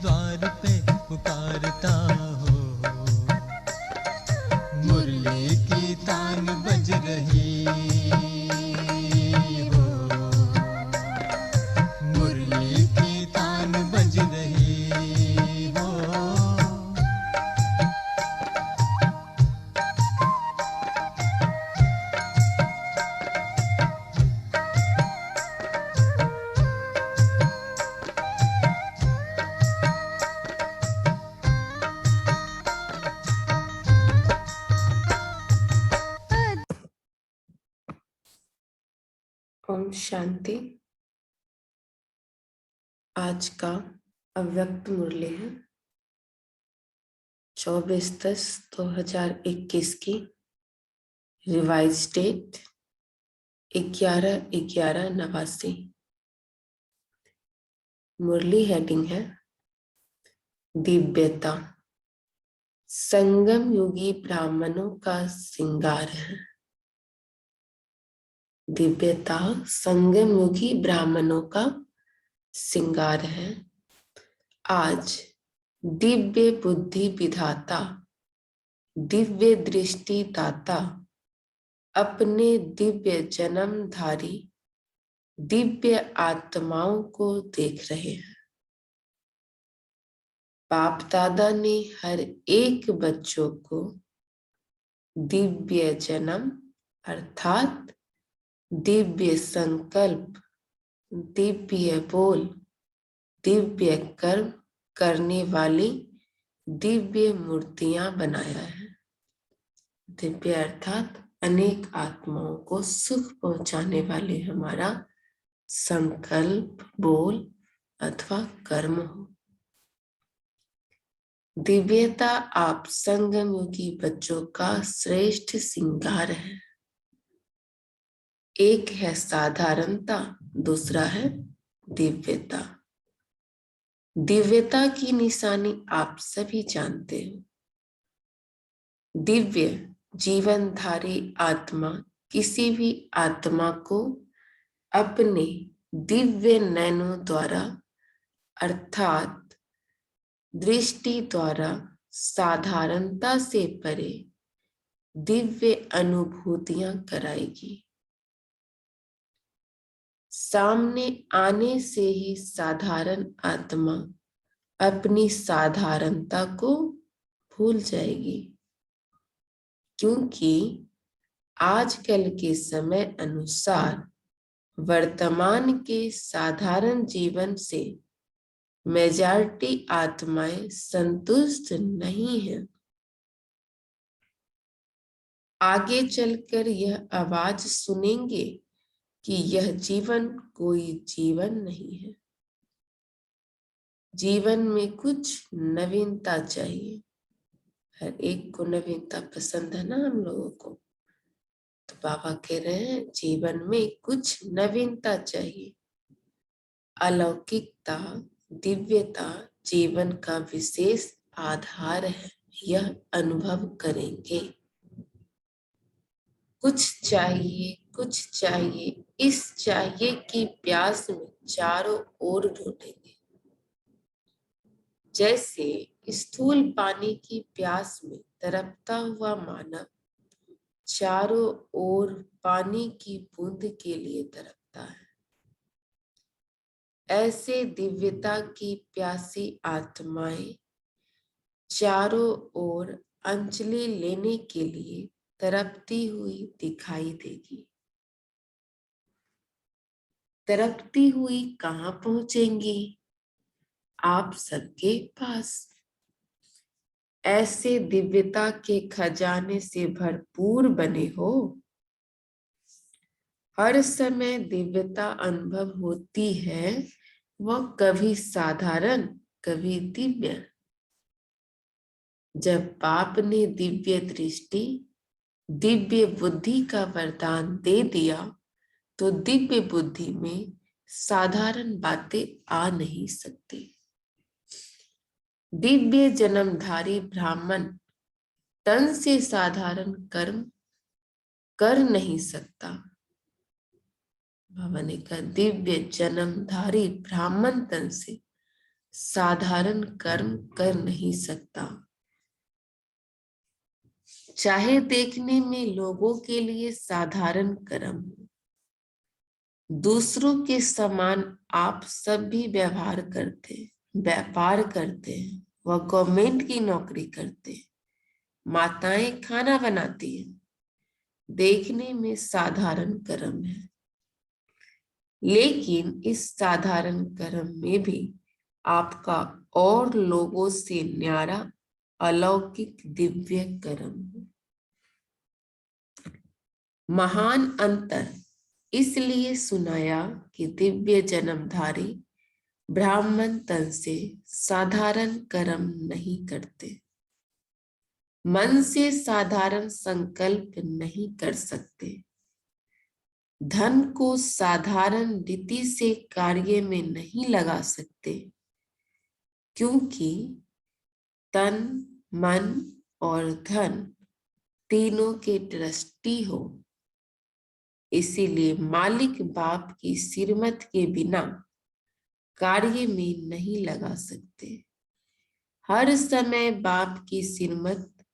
द्वार पे पुकारता हो। मुरली की तान बज रही हो, मुरली की तान बज रही हो। ओम शांति। आज का अव्यक्त मुरली है 24/10/2021 की रिवाइज डेट 11/11/89। मुरली हेडिंग है दिव्यता। संगम युगी ब्राह्मणों का श्रृंगार है। दिव्यता संगम युगी ब्राह्मणों का श्रृंगार है। आज दिव्य बुद्धि विधाता, दिव्य दृष्टि दाता अपने दिव्य जन्मधारी दिव्य आत्माओं को देख रहे हैं। बाप दादा ने हर एक बच्चों को दिव्य जन्म अर्थात दिव्य संकल्प, दिव्य बोल, दिव्य कर्म करने वाली दिव्य मूर्तियां बनाया है। दिव्य अर्थात अनेक आत्माओं को सुख पहुंचाने वाले हमारा संकल्प, बोल अथवा कर्म हो। दिव्यता आप संगमयुगी बच्चों का श्रेष्ठ श्रृंगार है। एक है साधारणता, दूसरा है दिव्यता। दिव्यता की निशानी आप सभी जानते हो। दिव्य जीवनधारी आत्मा किसी भी आत्मा को अपने दिव्य नयनों द्वारा अर्थात दृष्टि द्वारा साधारणता से परे दिव्य अनुभूतियां कराएगी। सामने आने से ही साधारण आत्मा अपनी साधारणता को भूल जाएगी, क्योंकि आजकल के समय अनुसार वर्तमान के साधारण जीवन से मेजॉरिटी आत्माएं संतुष्ट नहीं है। आगे चलकर यह आवाज सुनेंगे कि यह जीवन कोई जीवन नहीं है। जीवन में कुछ नवीनता चाहिए। हर एक को नवीनता पसंद है ना हम लोगों को। तो बाबा कह रहे हैं जीवन में कुछ नवीनता चाहिए। अलौकिकता, दिव्यता जीवन का विशेष आधार है, यह अनुभव करेंगे। कुछ चाहिए, कुछ चाहिए, इस चाहिए की प्यास में चारों ओर ढूंढेंगे। जैसे स्थूल पानी की प्यास में तड़पता हुआ मानव चारों ओर पानी की बूंद के लिए तड़पता है, ऐसे दिव्यता की प्यासी आत्माएं चारों ओर अंजलि लेने के लिए तड़पती हुई दिखाई देगी। तड़पती हुई कहाँ पहुंचेंगी? आप सबके पास। ऐसे दिव्यता के खजाने से भरपूर बने हो। हर समय दिव्यता अनुभव होती है, वह कभी साधारण कभी दिव्य। जब बाप ने दिव्य दृष्टि, दिव्य बुद्धि का वरदान दे दिया, तो दिव्य बुद्धि में साधारण बातें आ नहीं सकती। दिव्य जन्मधारी ब्राह्मण तन से साधारण कर्म कर नहीं सकता। बाबा ने कहा दिव्य जन्मधारी ब्राह्मण तन से साधारण कर्म कर नहीं सकता, चाहे देखने में लोगों के लिए साधारण कर्म हो। दूसरों के समान आप सब भी व्यापार करते हैं, वह गवर्नमेंट की नौकरी करते हैं, माताएं खाना बनाती हैं, देखने में साधारण कर्म है, लेकिन इस साधारण कर्म में भी आपका और लोगों से न्यारा अलौकिक दिव्य कर्म है। महान अंतर इसलिए सुनाया कि दिव्य जन्मधारी ब्राह्मण तन से साधारण कर्म नहीं करते, मन से साधारण संकल्प नहीं कर सकते, धन को साधारण रीति से कार्य में नहीं लगा सकते, क्योंकि तन, मन और धन तीनों के ट्रस्टी हो। इसीलिए मालिक बाप की सिरमत के बिना कार्य में नहीं लगा सकते। हर समय बाप की सिरमत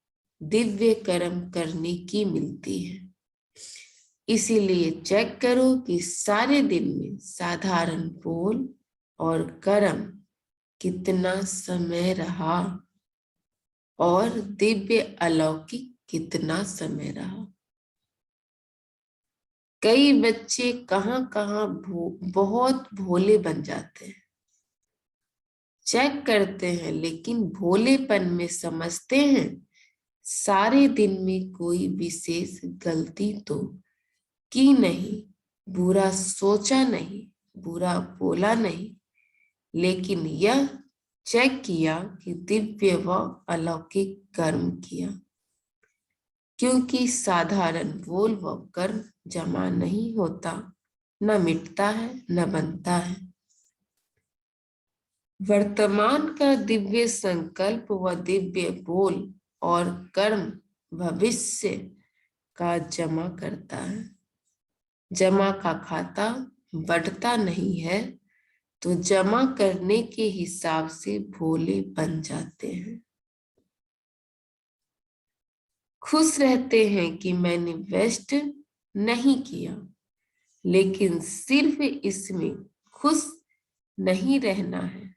दिव्य कर्म करने की मिलती है। इसीलिए चेक करो कि सारे दिन में साधारण बोल और कर्म कितना समय रहा और दिव्य अलौकिक कितना समय रहा। कई बच्चे कहाँ कहाँ बहुत भोले बन जाते हैं, चेक करते हैं, लेकिन भोलेपन में समझते हैं सारे दिन में कोई विशेष गलती तो की नहीं, बुरा सोचा नहीं, बुरा बोला नहीं, लेकिन यह चेक किया कि दिव्य व अलौकिक कर्म किया, क्योंकि साधारण बोल व कर्म जमा नहीं होता, न मिटता है न बनता है। वर्तमान का दिव्य संकल्प व दिव्य बोल और कर्म भविष्य का जमा करता है। जमा का खाता बढ़ता नहीं है, तो जमा करने के हिसाब से भोले बन जाते हैं। खुश रहते हैं कि मैंने वेस्ट नहीं किया, लेकिन सिर्फ इसमें खुश नहीं रहना है।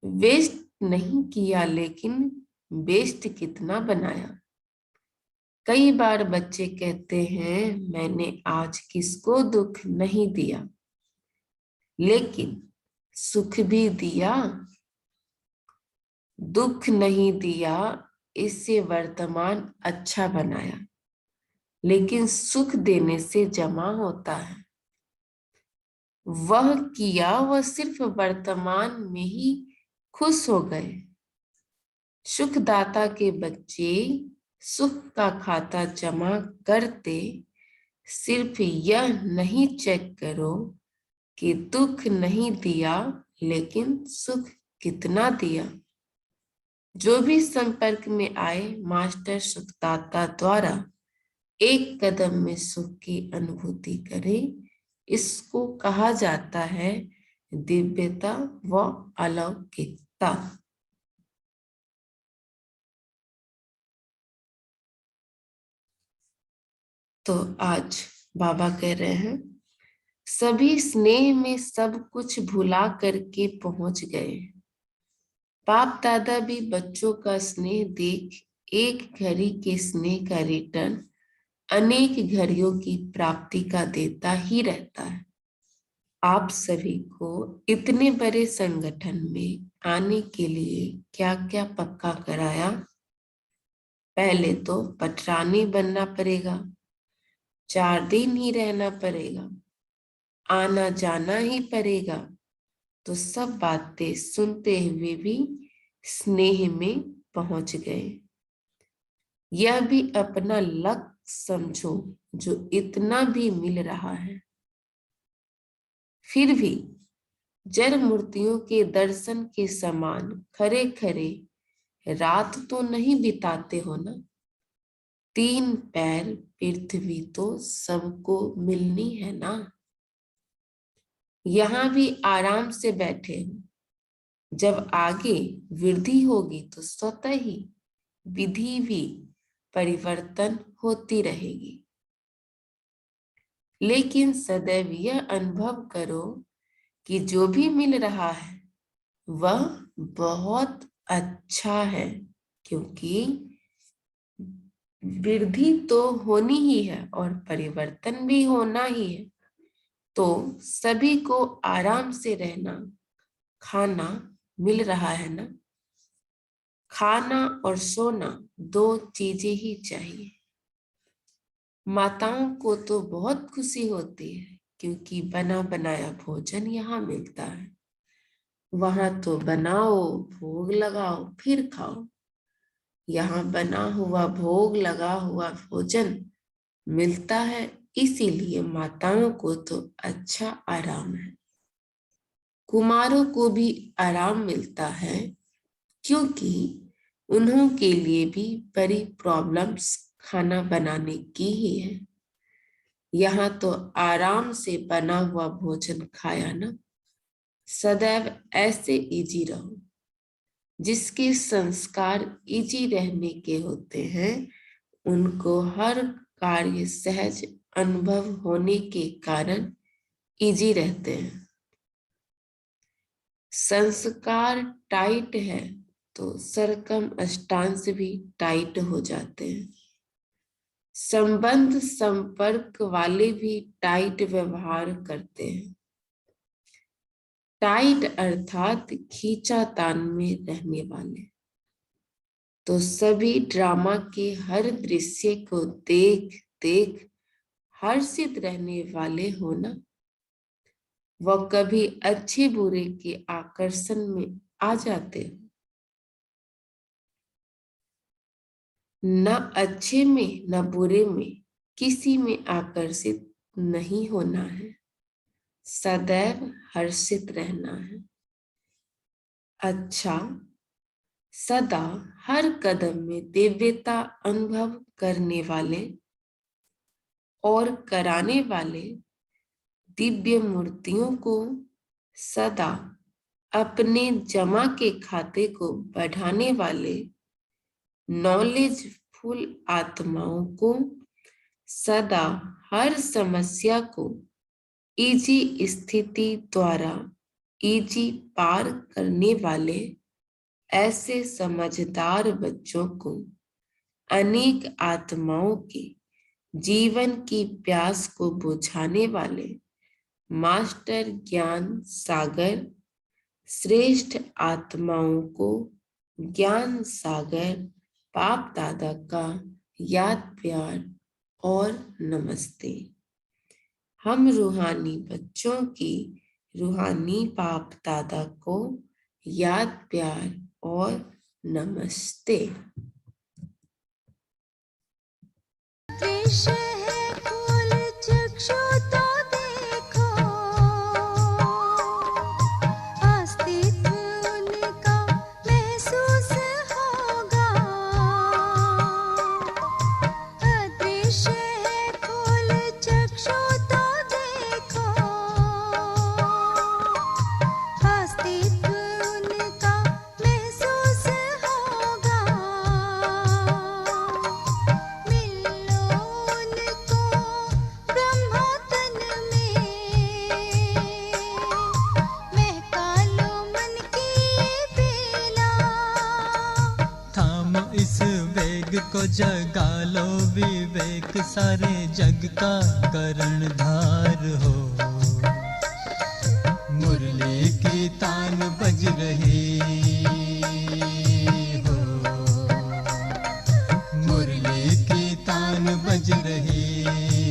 वेस्ट नहीं किया, लेकिन बेस्ट कितना बनाया। कई बार बच्चे कहते हैं मैंने आज किसको दुख नहीं दिया, लेकिन सुख भी दिया। दुख नहीं दिया, इससे वर्तमान अच्छा बनाया, लेकिन सुख देने से जमा होता है। वह किया, वह सिर्फ वर्तमान में ही खुश हो गए। सुखदाता के बच्चे सुख का खाता जमा करते, सिर्फ यह नहीं चेक करो कि दुख नहीं दिया, लेकिन सुख कितना दिया। जो भी संपर्क में आए मास्टर सुखदाता द्वारा एक कदम में सुख की अनुभूति करे, इसको कहा जाता है दिव्यता व अलौकिकता। तो आज बाबा कह रहे हैं सभी स्नेह में सब कुछ भुला करके पहुंच गए। बाप दादा भी बच्चों का स्नेह देख एक घड़ी के स्नेह का रिटर्न अनेक घड़ियों की प्राप्ति का देता ही रहता है। आप सभी को इतने बड़े संगठन में आने के लिए क्या क्या पक्का कराया। पहले तो पटरानी बनना पड़ेगा, 4 दिन ही रहना पड़ेगा, आना जाना ही पड़ेगा। तो सब बातें सुनते हुए भी स्नेह में पहुंच गए। यह भी अपना लक समझो जो इतना भी मिल रहा है। फिर भी जड़ मूर्तियों के दर्शन के समान खरे खरे रात तो नहीं बिताते हो ना। 3 पैर पृथ्वी तो सबको मिलनी है ना। यहाँ भी आराम से बैठे हो। जब आगे वृद्धि होगी तो स्वतः ही विधि भी परिवर्तन होती रहेगी। लेकिन सदैव यह अनुभव करो कि जो भी मिल रहा है वह बहुत अच्छा है, क्योंकि वृद्धि तो होनी ही है और परिवर्तन भी होना ही है। तो सभी को आराम से रहना, खाना मिल रहा है ना। खाना और सोना 2 चीजें ही चाहिए। माताओं को तो बहुत खुशी होती है क्योंकि बना बनाया भोजन यहाँ मिलता है। वहां तो बनाओ, भोग लगाओ, फिर खाओ। यहाँ बना हुआ भोग लगा हुआ भोजन मिलता है, इसीलिए माताओं को तो अच्छा आराम है। कुमारों को भी आराम मिलता है क्योंकि उन्हों के लिए भी बड़ी प्रॉब्लम्स खाना बनाने की ही है। यहाँ तो आराम से बना हुआ भोजन खाया ना। सदैव ऐसे इजी रहो। जिसके संस्कार इजी रहने के होते हैं उनको हर कार्य सहज अनुभव होने के कारण इजी रहते हैं। संस्कार टाइट है तो सरकम अष्टांश भी टाइट हो जाते हैं। संबंध संपर्क वाले भी टाइट व्यवहार करते हैं। टाइट अर्थात खींचातान में रहने वाले। तो सभी ड्रामा के हर दृश्य को देख देख हर्षित रहने वाले हो ना। वह कभी अच्छे बुरे के आकर्षण में आ जाते हो। न अच्छे में न बुरे में किसी में आकर्षित नहीं होना है। सदैव हर्षित रहना है। अच्छा, सदा हर कदम में दिव्यता अनुभव करने वाले और कराने वाले दिव्य मूर्तियों को सदा अपने जमा के खाते को बढ़ाने वाले नॉलेजफुल आत्माओं को सदा हर समस्या को इजी स्थिति द्वारा इजी पार करने वाले ऐसे समझदार बच्चों को अनेक आत्माओं के जीवन की प्यास को बुझाने वाले मास्टर ज्ञान सागर श्रेष्ठ आत्माओं को ज्ञान सागर बाप दादा का याद प्यार और नमस्ते। हम रूहानी बच्चों की रूहानी बाप दादा को याद प्यार और नमस्ते। दृश्य है खोल चक्षु तो देखो, अस्तित्व उनका महसूस होगा। अदृश्य है खोल चक्षु तो देखो, अस्तित्व उनका महसूस होगा। इस वेग को जगा लो विवेक, सारे जग का कर्णधार हो। मुरली की तान बज रही हो, मुरली की तान बज रही